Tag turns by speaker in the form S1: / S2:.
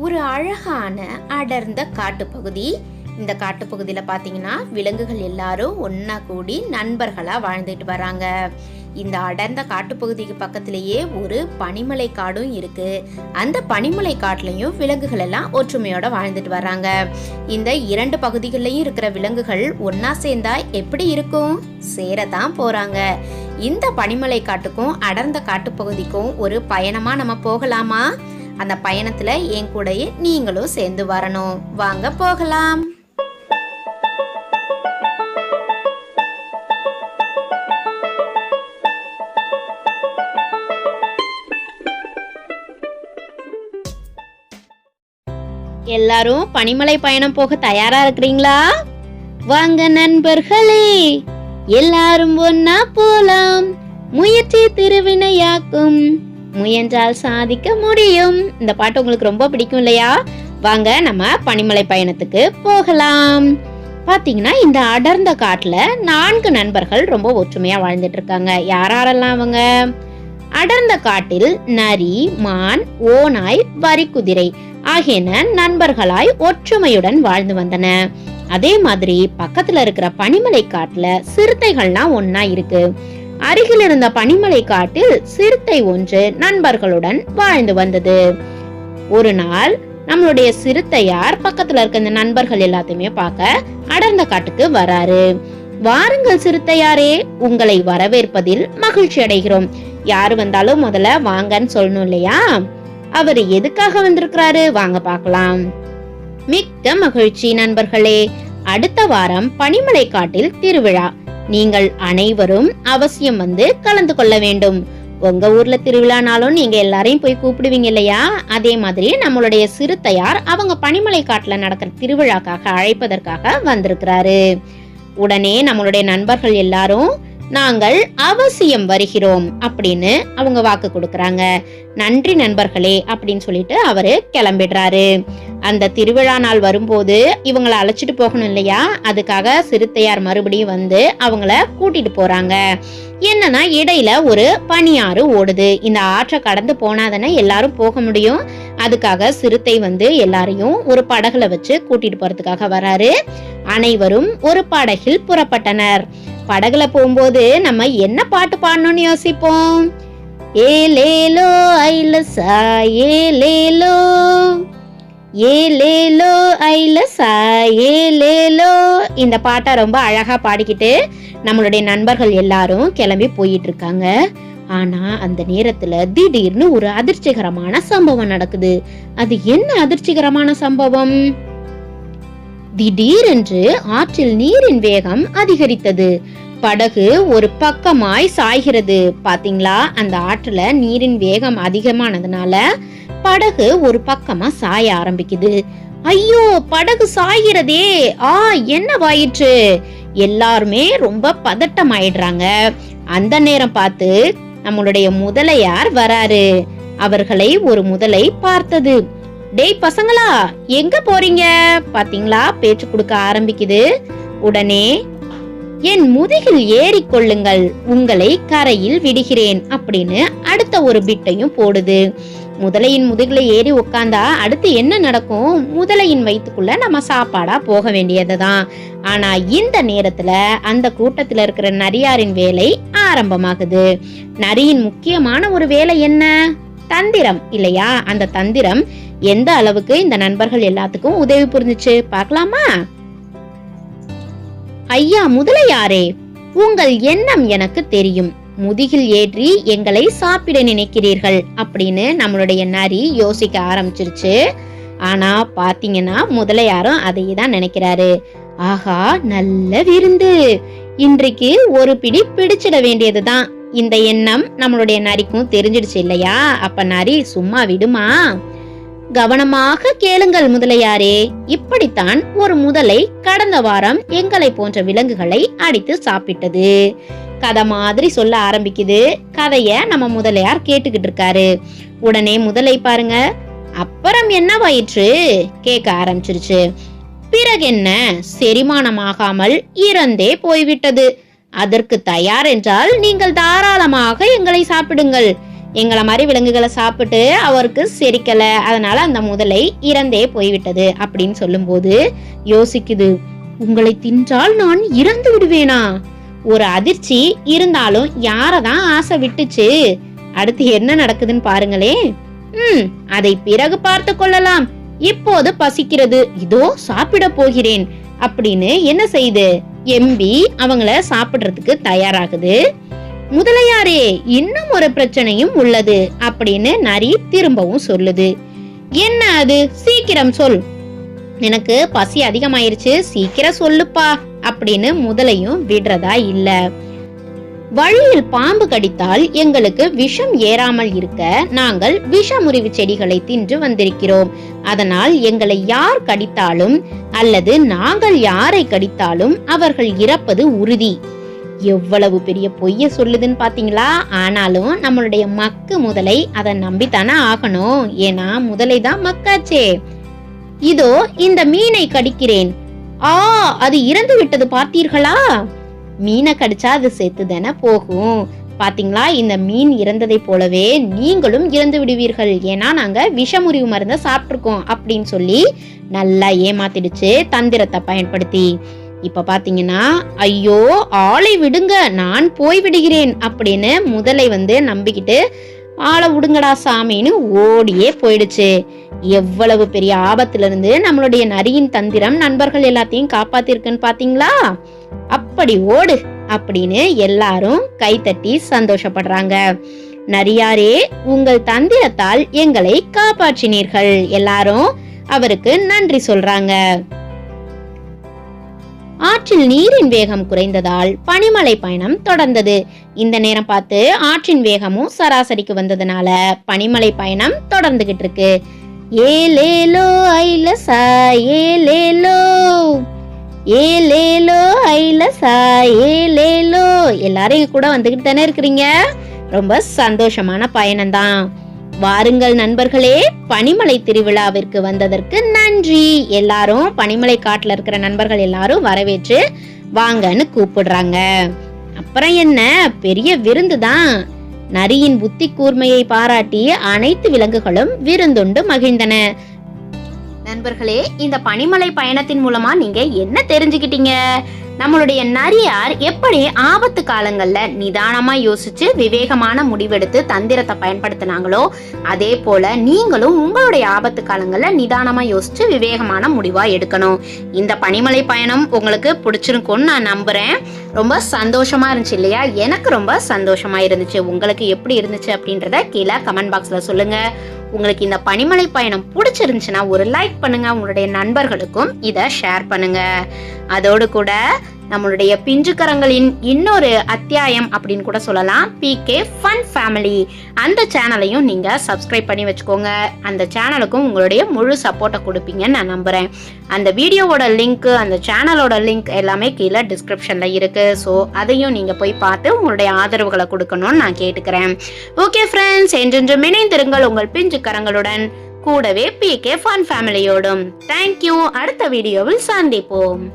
S1: ஒரு அழகான அடர்ந்த காட்டுப்பகுதி. இந்த காட்டுப்பகுதியில் பார்த்தீங்கன்னா விலங்குகள் எல்லாரும் ஒன்னா கூடி நண்பர்களாக வாழ்ந்துட்டு வராங்க. இந்த அடர்ந்த காட்டுப்பகுதிக்கு பக்கத்திலேயே ஒரு பனிமலை காடும் இருக்கு. அந்த பனிமலை காட்டுலையும் விலங்குகள் எல்லாம் ஒற்றுமையோட வாழ்ந்துட்டு வராங்க. இந்த இரண்டு பகுதிகளிலையும் இருக்கிற விலங்குகள் ஒன்னா சேர்ந்தா எப்படி இருக்கும்? சேரதான் போறாங்க. இந்த பனிமலை காட்டுக்கும் அடர்ந்த காட்டுப்பகுதிக்கும் ஒரு பயணமா நம்ம போகலாமா? அந்த பயணத்துல என் கூடயே நீங்களும் சேர்ந்து வரணும். வாங்க போகலாம். எல்லாரும் பனிமலை பயணம் போக தயாரா இருக்கிறீங்களா? வாங்க நண்பர்களே, எல்லாரும் ஒன்னா போலாம். முயற்சி திருவினையாக்கும், முயன்றால் சாதிக்க முடியும். இந்த பாட்டு உங்களுக்கு ரொம்ப பிடிக்கும் இல்லையா? வாங்க நம்ம பனிமலை பயணத்துக்கு போகலாம். பாத்தீங்கன்னா இந்த அடர்ந்த காட்டுல 4 நண்பர்கள் ரொம்ப ஒற்றுமையா வாழ்ந்துட்டு இருக்காங்க. யாரெல்லாம் அவங்க? அடர்ந்த காட்டில் நரி, மான், ஓநாய், வரிக்குதிரை ஆகியன நண்பர்களாய் ஒற்றுமையுடன் வாழ்ந்து வந்தன. அதே மாதிரி பக்கத்துல இருக்கிற பனிமலை காட்டுல சிறுத்தைகள்லாம் ஒன்னா இருக்கு. அருகில் இருந்த பனிமலை காட்டில் சிறுத்தை ஒன்று நண்பர்களுடன் வாழ்ந்து வந்தது. ஒரு நாள் நம்மளுடைய சிறுத்தையார் பக்கத்துல இருக்க இந்த நண்பர்கள் எல்லாத்தையுமே பார்க்க அடர்ந்த காட்டுக்கு வராரு. வாருங்கள் சிறுத்தையாரே, உங்களை வரவேற்பதில் மகிழ்ச்சி அடைகிறோம். யாரு வந்தாலும் முதல்ல வாங்கன்னு சொல்லணும் இல்லையா? அவரு எதுக்காக வந்திருக்கிறாரு வாங்க பார்க்கலாம். மிக்க மகிழ்ச்சி நண்பர்களே, அடுத்த வாரம் பனிமலை காட்டில் திருவிழா. நீங்கள் அனைவரும் அவசியம் வந்து கலந்து கொள்ள வேண்டும். உங்க ஊர்ல திருவிழானாலும் நீங்க எல்லாரையும் போய் கூப்பிடுவீங்க இல்லையா? அதே மாதிரி நம்மளுடைய சிறுத்தையார் அவங்க பனிமலை காட்டுல நடக்கிற திருவிழாக்காக அழைப்பதற்காக வந்திருக்கிறாரு. உடனே நம்மளுடைய நண்பர்கள் எல்லாரும் நாங்கள் அவசியம் வருகிறோம் அப்படின்னு அவங்க வாக்கு கொடுக்கறாங்க. நன்றி நண்பர்களே அப்படின்னு சொல்லிட்டு அவரு கிளம்பிடுறாரு. அந்த திருவிழா நாள் வரும்போது இவங்களை அழைச்சிட்டு போகணும் இல்லையா? அதுக்காக சிறுத்தையார் மறுபடியும் வந்து அவங்கள கூட்டிட்டு போறாங்க. என்னன்னா இடையில ஒரு பனியாறு ஓடுது. இந்த ஆற்றை கடந்து போனாதானே எல்லாரும் போக முடியும். அதுக்காக சிறுத்தை வந்து எல்லாரையும் ஒரு படகுல வச்சு கூட்டிட்டு போறதுக்காக வராரு. அனைவரும் ஒரு படகில் புறப்பட்டனர். படகுல போகும்போது நம்ம என்ன பாட்டு பாடணும்னு யோசிப்போம். ஏலேலோ ஐலசா ஏலேலோ, ஏலேலோ ஐலசா ஏலேலோ. இந்த பாட்டை ரொம்ப அழகா பாடிக்கிட்டு நம்மளுடைய நண்பர்கள் எல்லாரும் கிளம்பி போயிட்டு இருக்காங்க. ஆனா அந்த நேரத்துல திடீர்னு ஒரு அதிர்ச்சிகரமான சம்பவம் நடக்குது. அது என்ன அதிர்ச்சிகரமான சம்பவம்? திடீரென்று ஆற்றில் நீரின் வேகம் அதிகரித்தது. படகு ஒரு பக்கமாய் சாய்கிறது. பாத்தீங்களா? அந்த ஆற்றுல நீரின் வேகம் அதிகமானதுனால படகு ஒரு பக்கமா சாய ஆரம்பிக்குது. ஐயோ, படகு சாய்கிறதே! என்னவாயிற்று? எல்லாருமே ரொம்ப பதட்டம் ஆயிடுறாங்க. அந்த நேரம் பார்த்து நம்மளுடைய முதலையார் வராரு. அவர்களை ஒரு முதலை பார்த்தது. டேய் பசங்களா, எங்க போறீங்க? பாத்தீங்களா, பேச்சு கொடுக்க ஆரம்பிக்குது. உடனே என் முதுகில் ஏறி கொள்ளுங்கள், உங்களை கரையில் விடுகிறேன் அப்படின்னு அடுத்த ஒரு பிட்டையும் போடுது. முதலையின் முதுகுல ஏறி உட்கார்ந்தா அடுத்து என்ன நடக்கும்? முதலையின் வயிற்றுக்குள்ள நம்ம சாப்பாடா போக வேண்டியதுதான். ஆனா இந்த நேரத்துல அந்த கூட்டத்துல இருக்கிற நரியாரின் வேலை ஆரம்பமாகுது. நரியின் முக்கியமான ஒரு வேலை என்ன? தந்திரம் இல்லையா? அந்த தந்திரம் எந்த அளவுக்கு இந்த நண்பர்கள் எல்லாத்துக்கும் உதவி புரிஞ்சுச்சு பார்க்கலாமா? ஐயா முதலையாரே, உங்கள் எண்ணம் எனக்கு தெரியும். முதுகில் ஏற்றி எங்களை சாப்பிட நினைக்கிறீர்கள் அப்படின்னு நம்மளுடைய நரி யோசிக்க ஆரம்பிச்சிருச்சு. ஆனா பாத்தீங்கன்னா முதலையாரும் அதையே தான் நினைக்கிறாரு. ஆஹா, நல்ல விருந்து, இன்றைக்கு ஒரு பிடி பிடிச்சிட வேண்டியதுதான். இந்த எண்ணம் நம்மளுடைய நரிக்கும் தெரிஞ்சிடுச்சு இல்லையா? அப்ப நரி சும்மா விடுமா? கவனமாக கேளுங்கள் முதலையாரே, இப்படித்தான் ஒரு முதலை கடந்த வாரம் எங்களை போன்ற விலங்குகளை அடித்து சாப்பிட்டது. கதை மாதிரி சொல்ல ஆரம்பிக்குது. கதைய நம்ம முதலையார் கேட்டுக்கிட்டு இருக்காரு. உடனே முதலை பாருங்க, அப்புறம் என்னவாயிற்று கேட்க ஆரம்பிச்சிருச்சு. பிறகு என்ன, செரிமானமாகாமல் இறந்தே போய்விட்டது. அதற்கு தயார் என்றால் நீங்கள் தாராளமாக எங்களை சாப்பிடுங்கள். எங்களை மாதிரி விலங்குகளை சாப்பிட்டு அவருக்கு செரிக்கல, அதனால அந்த முதலை இறந்தே போய்விட்டது அப்படின்னு சொல்லும்போது யோசிக்குது. உங்களை தின்றால் நான் இறந்து விடுவேனா? ஒரு அதிர்ச்சி இருந்தாலும் யாரதான் ஆசை விட்டுச்சு? அடுத்து என்ன நடக்குதுன்னு பாருங்களே. அதை பிறகு பார்த்து கொள்ளலாம். இப்போது பசிக்கிறது, இதோ சாப்பிட போகிறேன் அப்படின்னு என்ன செய்யுது? எம்பி அவங்கள சாப்பிடுறதுக்கு தயாராகுது. முதலையாரே, இன்னும் ஒரு பிரச்சனையும் உள்ளது அப்படின்னு நரி திரும்பவும் சொல்லுது. என்ன அது? சீக்கிரம் சொல், எனக்கு பசி அதிகமாயிருச்சு, சீக்கிரம் சொல்லுப்பா அப்படின்னு முதலையும் விடுறதா இல்ல. வழியில் பாம்பு கடித்தால் எங்களுக்கு விஷம் ஏறாமல் இருக்க நாங்கள் விஷமுறிவு செடிகளை தின்று வந்திருக்கிறோம். அதனால் எங்களை யார் கடித்தாலும் அல்லது நாங்கள் யாரை கடித்தாலும் அவர்கள் இறப்பது உறுதி. எவ்வளவு பெரிய பொய்ய சொல்லுதுன்னு பாத்தீங்களா? ஆனாலும் நம்மளுடைய மக்கு முதலை அதை நம்பித்தானே ஆகணும். ஏன்னா முதலை தான் மக்காச்சே. இதோ இந்த மீனை கடிக்கிறேன். அது இறந்து விட்டது பார்த்தீர்களா? மீனை கடிச்சா அது செத்து தானே போகும். பாத்தீங்களா? இந்த மீன் இறந்ததை போலவே நீங்களும் இறந்து விடுவீர்கள், ஏன்னா நாங்க விஷமுறிவு மருந்தை சாப்பிட்டுருக்கோம் அப்படின்னு சொல்லி நல்லா ஏமாத்திடுச்சு தந்திரத்தை பயன்படுத்தி. இப்ப பாத்தீங்கன்னா, ஐயோ ஆளை விடுங்க, நான் போய் விடுகிறேன் அப்படின்னு முதலை நம்பிக்கிட்டு ஆளை விடுங்கடா சாமின்னு ஓடியே போயிடுச்சு. எவ்வளவு பெரிய ஆபத்துல இருந்து நம்மளுடைய நரியின் தந்திரம் நண்பர்கள் எல்லாத்தையும் காப்பாத்திருக்குன்னு பாத்தீங்களா? அப்படி ஓடு அப்படின்னு எல்லாரும் கைத்தட்டி சந்தோஷப்படுறாங்க. நரியாரே, உங்கள் தந்திரத்தால் எங்களை காப்பாற்றினீர்கள். எல்லாரும் அவருக்கு நன்றி சொல்றாங்க. ஆற்றில் நீரின் வேகம் குறைந்ததால் பனிமலை பயணம் தொடர்ந்தது. இந்த நேரம் பார்த்து ஆற்றின் வேகமும் சராசரிக்கு வந்ததுனால பனிமலை பயணம் தொடர்ந்துகிட்டு இருக்கு. ஏலேலோ ஐலசா ஏலேலோ, ஏலேலோ ஐலசா ஏலேலோ. எல்லாரும் கூட வந்துகிட்டு தானே இருக்கிறீங்க. ரொம்ப சந்தோஷமான பயணம்தான். வாருங்கள் நண்பர்களே, பனிமலை திருவிழாவிற்கு வந்ததற்கு நன்றி. எல்லாரும் பனிமலை காட்டுல இருக்கிற நண்பர்கள் எல்லாரும் வரவேற்று வாங்கன்னு கூப்பிடுறாங்க. அப்புறம் என்ன, பெரிய விருந்து தான். நரியின் புத்தி கூர்மையை பாராட்டி அனைத்து விலங்குகளும் விருந்துண்டு மகிழ்ந்தன. நண்பர்களே, இந்த பனிமலை பயணத்தின் மூலமா நீங்க என்ன தெரிஞ்சுக்கிட்டீங்க? நம்மளுடைய நரியார் எப்படி ஆபத்து காலங்கள்ல நிதானமா யோசிச்சு விவேகமான முடிவெடுத்து தந்திரத்தை பயன்படுத்தினாங்களோ, அதே போல நீங்களும் உங்களுடைய ஆபத்து காலங்கள்ல நிதானமா யோசிச்சு விவேகமான முடிவா எடுக்கணும். இந்த பனிமலை பயணம் உங்களுக்கு பிடிச்சிருக்கும்னு நான் நம்புறேன். ரொம்ப சந்தோஷமா இருந்துச்சு இல்லையா? எனக்கு ரொம்ப சந்தோஷமா இருந்துச்சு. உங்களுக்கு எப்படி இருந்துச்சு அப்படின்றத கீழே கமெண்ட் பாக்ஸ்ல சொல்லுங்க. உங்களுக்கு இந்த பனிமலை பயணம் பிடிச்சிருந்துச்சுன்னா ஒரு லைக் பண்ணுங்க, உங்களுடைய நண்பர்களுக்கும் இதை ஷேர் பண்ணுங்க. அதோடு கூட நம்மளுடைய பிஞ்சுக்கரங்களின் இன்னொரு அத்தியாயம் அப்படின்னு கூட சொல்லலாம், PK Fun Family, அந்த சேனலையும் நீங்க சப்ஸ்கிரைப் பண்ணி வச்சுக்கோங்க. அந்த சேனலுக்கும் உங்களுடைய முழு சப்போர்ட்டை கொடுப்பீங்கன்னு நான் நம்புறேன். அந்த வீடியோவோட லிங்க், அந்த சேனலோட லிங்க் எல்லாமே கீழே டிஸ்கிரிப்ஷன்ல இருக்கு. ஸோ அதையும் நீங்க போய் பார்த்து உங்களுடைய ஆதரவுகளை கொடுக்கணும்னு நான் கேட்டுக்கிறேன். ஓகே ஃப்ரெண்ட்ஸ், என்றென்றும் இணைந்திருங்கள் உங்கள் பிஞ்சுக்கரங்களுடன், கூடவே PK Fun Family யோடும். தேங்க்யூ. அடுத்த வீடியோவில் சந்திப்போம்.